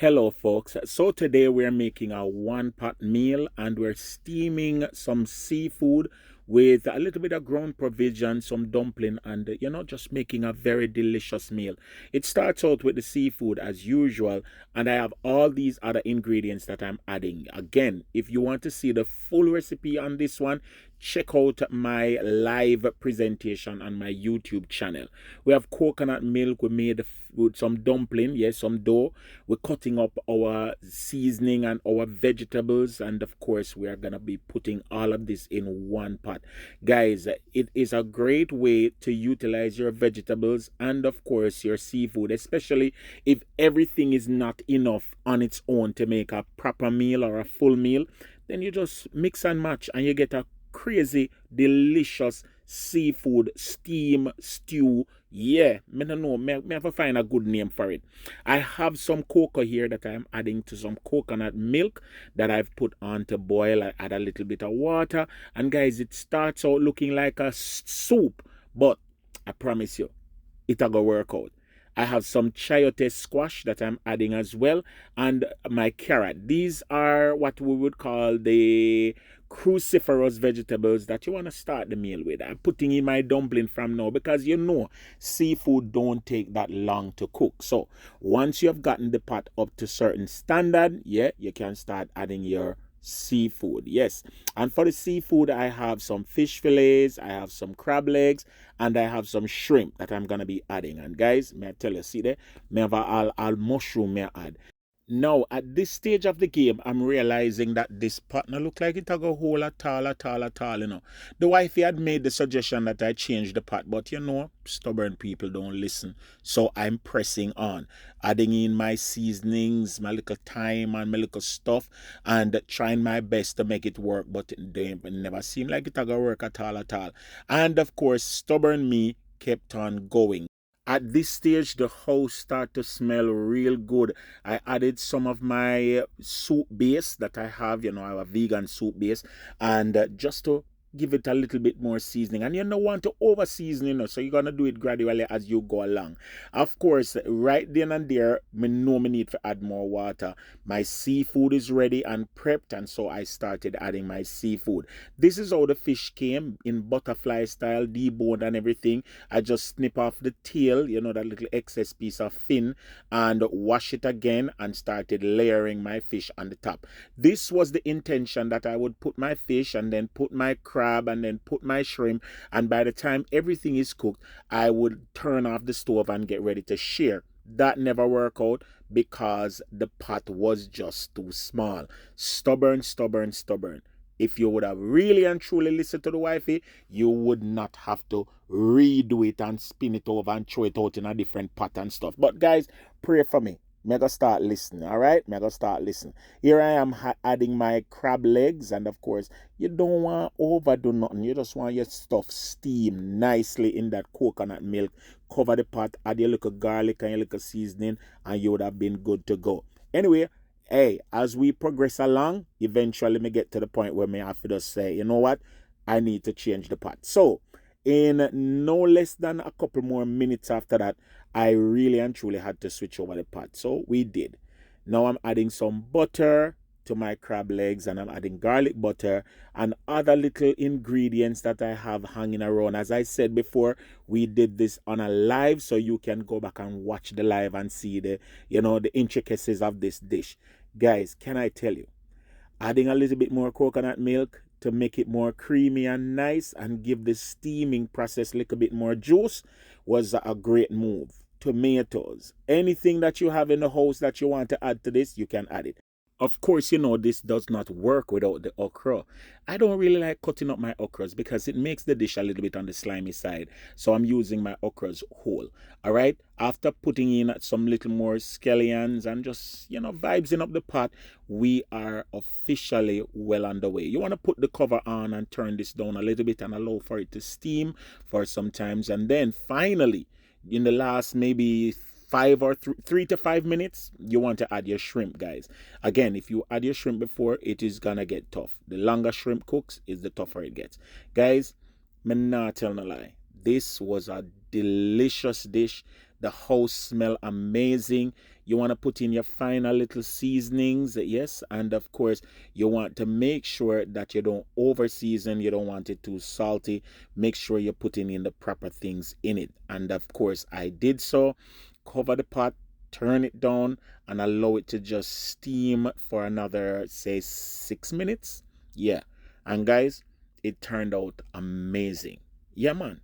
Hello folks, so today we're making a one pot meal and we're steaming some seafood with a little bit of ground provision, some dumpling, and just making a very delicious meal. It starts out with the seafood as usual, and I have all these other ingredients that I'm adding. Again, if you want to see the full recipe on this one, check out my live presentation on my YouTube channel. We have coconut milk, we made with some dumpling, yes, some dough. We're cutting up our seasoning and our vegetables, and of course we are going to be putting all of this in one pot. Guys, it is a great way to utilize your vegetables and of course your seafood, especially if everything is not enough on its own to make a proper meal or a full meal. Then you just mix and match and you get a crazy delicious seafood steam stew. Yeah, me no know, me have to find a good name for it. I have some cocoa here that I'm adding to some coconut milk that I've put on to boil. I add a little bit of water, and guys, it starts out looking like a soup, but I promise you it'll go work out. I have some chayote squash that I'm adding as well, and my carrot. These are what we would call the cruciferous vegetables that you want to start the meal with. I'm putting in my dumpling from now because seafood don't take that long to cook. So once you have gotten the pot up to certain standard, yeah, you can start adding your seafood. Yes, and for the seafood I have some fish fillets, I have some crab legs, and I have some shrimp that I'm gonna be adding. And guys, may I tell you, see there, may have all mushroom may I add. Now, at this stage of the game, I'm realizing that this partner look like it a go whole at all. The wifey had made the suggestion that I change the pot, but stubborn people don't listen. So I'm pressing on, adding in my seasonings, my little thyme and my little stuff, and trying my best to make it work, but they never seem like it a go work at all. And of course, stubborn me kept on going. At this stage, the house started to smell real good. I added some of my soup base that I have, I have a vegan soup base, and just to give it a little bit more seasoning. And you don't want to over season, so you're going to do it gradually as you go along. Of course, right then and there, me know me need to add more water. My seafood is ready and prepped, and so I started adding my seafood. This is how the fish came, in butterfly style, deboned and everything. I just snip off the tail, that little excess piece of fin, and wash it again and started layering my fish on the top. This was the intention, that I would put my fish and then put my crab and then put my shrimp, and by the time everything is cooked, I would turn off the stove and get ready to share. That never worked out because the pot was just too small. Stubborn. If you would have really and truly listened to the wifey, you would not have to redo it and spin it over and throw it out in a different pot and stuff. But guys, pray for me. Mega start listening, all right? Mega start listening. Here I am adding my crab legs, and of course, you don't want to overdo nothing. You just want your stuff steam nicely in that coconut milk. Cover the pot, add your little garlic and your little seasoning, and you would have been good to go. Anyway, hey, as we progress along, eventually me get to the point where me have to just say, you know what, I need to change the pot. So in no less than a couple more minutes after that, I really and truly had to switch over the pot. So we did. Now I'm adding some butter to my crab legs, and I'm adding garlic butter and other little ingredients that I have hanging around. As I said before, we did this on a live, so you can go back and watch the live and see the intricacies of this dish. Guys, can I tell you, adding a little bit more coconut milk to make it more creamy and nice and give the steaming process a little bit more juice was a great move. Tomatoes, anything that you have in the house that you want to add to this, you can add it. Of course, this does not work without the okra. I don't really like cutting up my okras because it makes the dish a little bit on the slimy side. So I'm using my okras whole. All right. After putting in some little more scallions and just, vibesing up the pot, we are officially well underway. You want to put the cover on and turn this down a little bit and allow for it to steam for some times. And then finally, in the last maybe 3 to 5 minutes, you want to add your shrimp, guys. Again, if you add your shrimp before, it is gonna get tough. The longer shrimp cooks is the tougher it gets. Guys, me not tell no lie. This was a delicious dish The house smell amazing. You want to put in your final little seasonings, yes, and of course you want to make sure that you don't over season. You don't want it too salty. Make sure you're putting in the proper things in it. And of course I did so. Cover the pot, turn it down, and allow it to just steam for another, say, 6 minutes. Yeah, and guys, it turned out amazing. Yeah, man.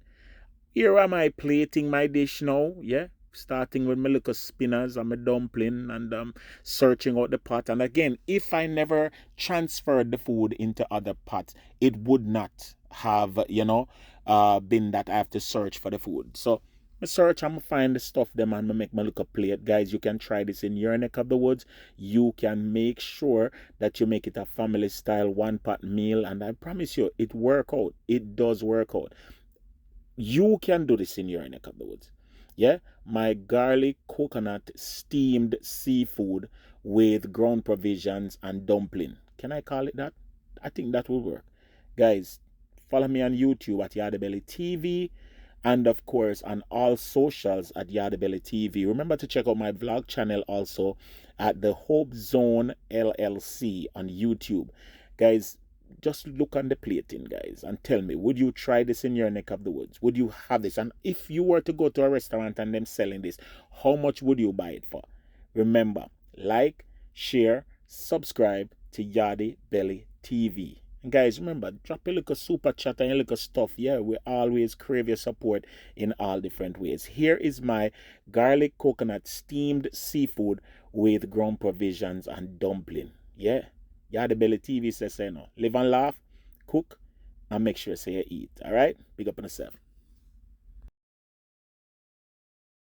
Here am I plating my dish now. Yeah, starting with my little spinners and my dumpling, and searching out the pot. And again, if I never transferred the food into other pots, it would not have, been that I have to search for the food. So I search, I'm gonna find the stuff them, and I make my little plate. Guys, you can try this in your neck of the woods. You can make sure that you make it a family style one pot meal, and I promise you it work out. It does work out. You can do this in your neck of the woods. Yeah, my garlic coconut steamed seafood with ground provisions and dumpling. Can I call it that? I think that will work. Guys, follow me on YouTube at Yardabelly TV, and of course on all socials at Yardabelly TV. Remember to check out my vlog channel also at the Hope Zone LLC on YouTube. Guys, just look on the plating, guys, and tell me, would you try this in your neck of the woods? Would you have this? And if you were to go to a restaurant and them selling this, how much would you buy it for? Remember, like, share, subscribe to Yardy Belly TV. And guys, remember, drop a little super chat and a little stuff. Yeah, we always crave your support in all different ways. Here is my garlic coconut steamed seafood with ground provisions and dumpling. Yeah. Yardabelly TV says, say no. Live and laugh, cook, and make sure say you eat. All right? Big up on yourself.